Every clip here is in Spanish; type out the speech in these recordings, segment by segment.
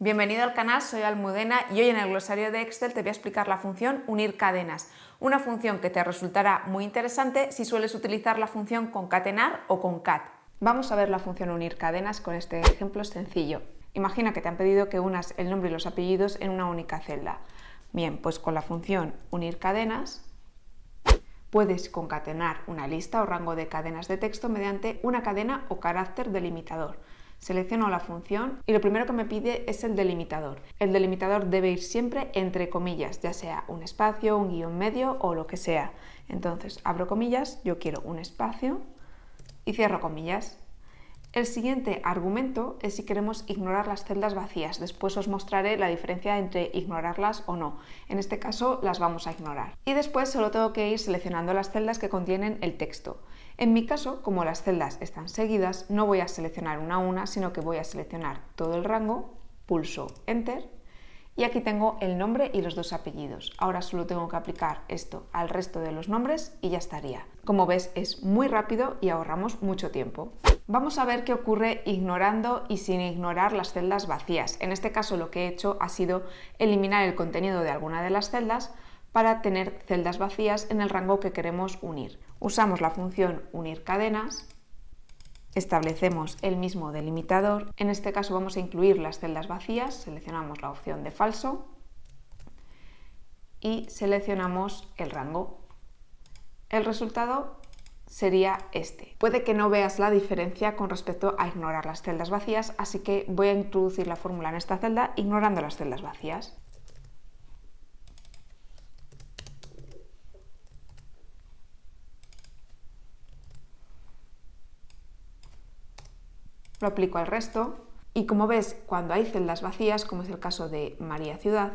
Bienvenido al canal, soy Almudena y hoy en el glosario de Excel te voy a explicar la función unir cadenas, una función que te resultará muy interesante si sueles utilizar la función concatenar o concat. Vamos a ver la función unir cadenas con este ejemplo sencillo. Imagina que te han pedido que unas el nombre y los apellidos en una única celda. Bien, pues con la función unir cadenas puedes concatenar una lista o rango de cadenas de texto mediante una cadena o carácter delimitador. Selecciono la función y lo primero que me pide es el delimitador. El delimitador debe ir siempre entre comillas, ya sea un espacio, un guión medio o lo que sea. Entonces abro comillas, yo quiero un espacio y cierro comillas. El siguiente argumento es si queremos ignorar las celdas vacías. Después os mostraré la diferencia entre ignorarlas o no. En este caso las vamos a ignorar. Y después solo tengo que ir seleccionando las celdas que contienen el texto. En mi caso, como las celdas están seguidas, no voy a seleccionar una a una, sino que voy a seleccionar todo el rango, pulso Enter y aquí tengo el nombre y los dos apellidos. Ahora solo tengo que aplicar esto al resto de los nombres y ya estaría. Como ves, es muy rápido y ahorramos mucho tiempo. Vamos a ver qué ocurre ignorando y sin ignorar las celdas vacías. En este caso lo que he hecho ha sido eliminar el contenido de alguna de las celdas para tener celdas vacías en el rango que queremos unir. Usamos la función unir cadenas, establecemos el mismo delimitador. En este caso vamos a incluir las celdas vacías, seleccionamos la opción de falso y seleccionamos el rango. El resultado sería este. Puede que no veas la diferencia con respecto a ignorar las celdas vacías, así que voy a introducir la fórmula en esta celda ignorando las celdas vacías. Lo aplico al resto y como ves, cuando hay celdas vacías, como es el caso de María Ciudad,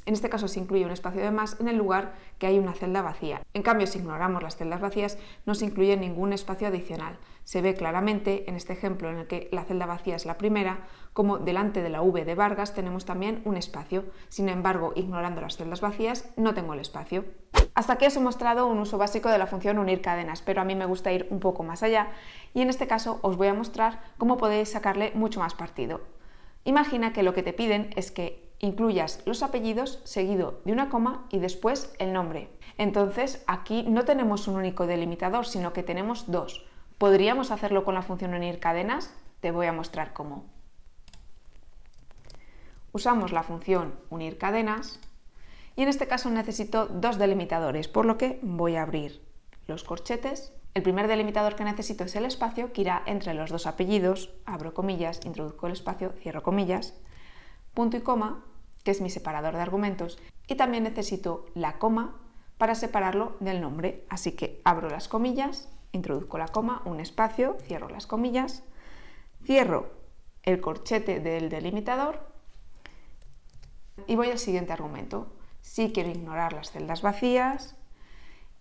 en este caso se incluye un espacio de más en el lugar que hay una celda vacía. En cambio, si ignoramos las celdas vacías, no se incluye ningún espacio adicional. Se ve claramente en este ejemplo en el que la celda vacía es la primera, como delante de la V de Vargas tenemos también un espacio. Sin embargo, ignorando las celdas vacías, no tengo el espacio. Hasta aquí os he mostrado un uso básico de la función unir cadenas, pero a mí me gusta ir un poco más allá y en este caso os voy a mostrar cómo podéis sacarle mucho más partido. Imagina que lo que te piden es que incluyas los apellidos seguido de una coma y después el nombre. Entonces aquí no tenemos un único delimitador, sino que tenemos dos. ¿Podríamos hacerlo con la función unir cadenas? Te voy a mostrar cómo. Usamos la función unir cadenas y en este caso necesito dos delimitadores, por lo que voy a abrir los corchetes. El primer delimitador que necesito es el espacio que irá entre los dos apellidos, abro comillas, introduzco el espacio, cierro comillas, punto y coma, que es mi separador de argumentos, y también necesito la coma para separarlo del nombre, así que abro las comillas, introduzco la coma, un espacio, cierro las comillas, cierro el corchete del delimitador y voy al siguiente argumento. Si quiero ignorar las celdas vacías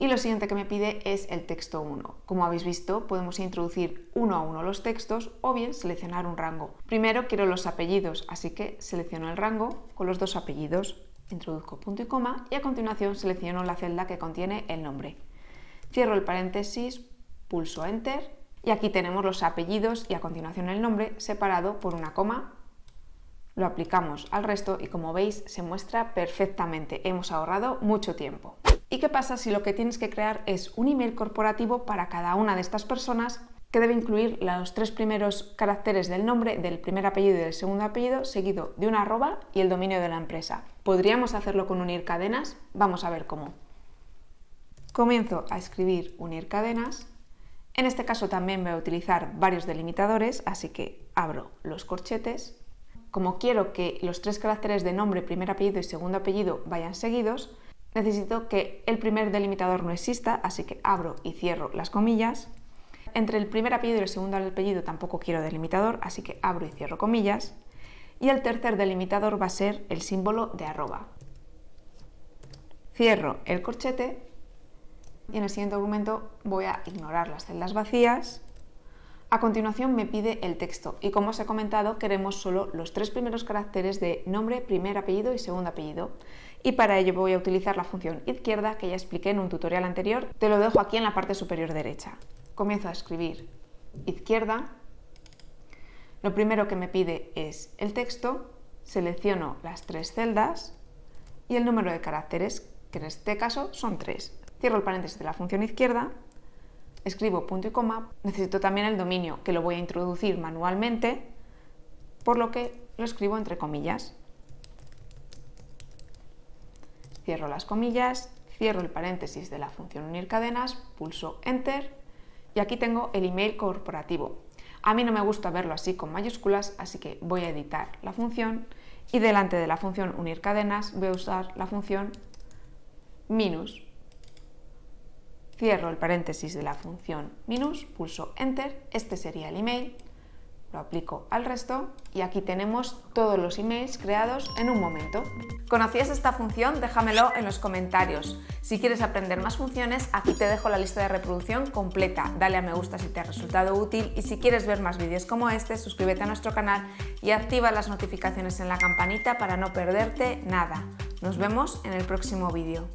y lo siguiente que me pide es el texto 1. Como habéis visto, podemos introducir uno a uno los textos o bien seleccionar un rango. Primero quiero los apellidos, así que selecciono el rango con los dos apellidos, introduzco punto y coma y a continuación selecciono la celda que contiene el nombre. Cierro el paréntesis, pulso Enter y aquí tenemos los apellidos y a continuación el nombre separado por una coma. Lo aplicamos al resto y como veis se muestra perfectamente, hemos ahorrado mucho tiempo. ¿Y qué pasa si lo que tienes que crear es un email corporativo para cada una de estas personas que debe incluir los tres primeros caracteres del nombre, del primer apellido y del segundo apellido, seguido de una arroba y el dominio de la empresa? ¿Podríamos hacerlo con unir cadenas? Vamos a ver cómo. Comienzo a escribir unir cadenas. En este caso también voy a utilizar varios delimitadores, así que abro los corchetes. Como quiero que los tres caracteres de nombre, primer apellido y segundo apellido vayan seguidos, necesito que el primer delimitador no exista, así que abro y cierro las comillas. Entre el primer apellido y el segundo apellido tampoco quiero delimitador, así que abro y cierro comillas. Y el tercer delimitador va a ser el símbolo de arroba. Cierro el corchete y en el siguiente argumento voy a ignorar las celdas vacías. A continuación me pide el texto y como os he comentado queremos solo los tres primeros caracteres de nombre, primer apellido y segundo apellido y para ello voy a utilizar la función izquierda que ya expliqué en un tutorial anterior, te lo dejo aquí en la parte superior derecha. Comienzo a escribir izquierda, lo primero que me pide es el texto, selecciono las 3 celdas y el número de caracteres, que en este caso son 3. Cierro el paréntesis de la función izquierda, escribo punto y coma. Necesito también el dominio, que lo voy a introducir manualmente, por lo que lo escribo entre comillas. Cierro las comillas, cierro el paréntesis de la función unir cadenas, pulso Enter y aquí tengo el email corporativo. A mí no me gusta verlo así con mayúsculas, así que voy a editar la función y delante de la función unir cadenas voy a usar la función minus. Cierro el paréntesis de la función minus, pulso Enter, este sería el email, lo aplico al resto y aquí tenemos todos los emails creados en un momento. ¿Conocías esta función? Déjamelo en los comentarios. Si quieres aprender más funciones, aquí te dejo la lista de reproducción completa. Dale a me gusta si te ha resultado útil y si quieres ver más vídeos como este, suscríbete a nuestro canal y activa las notificaciones en la campanita para no perderte nada. Nos vemos en el próximo vídeo.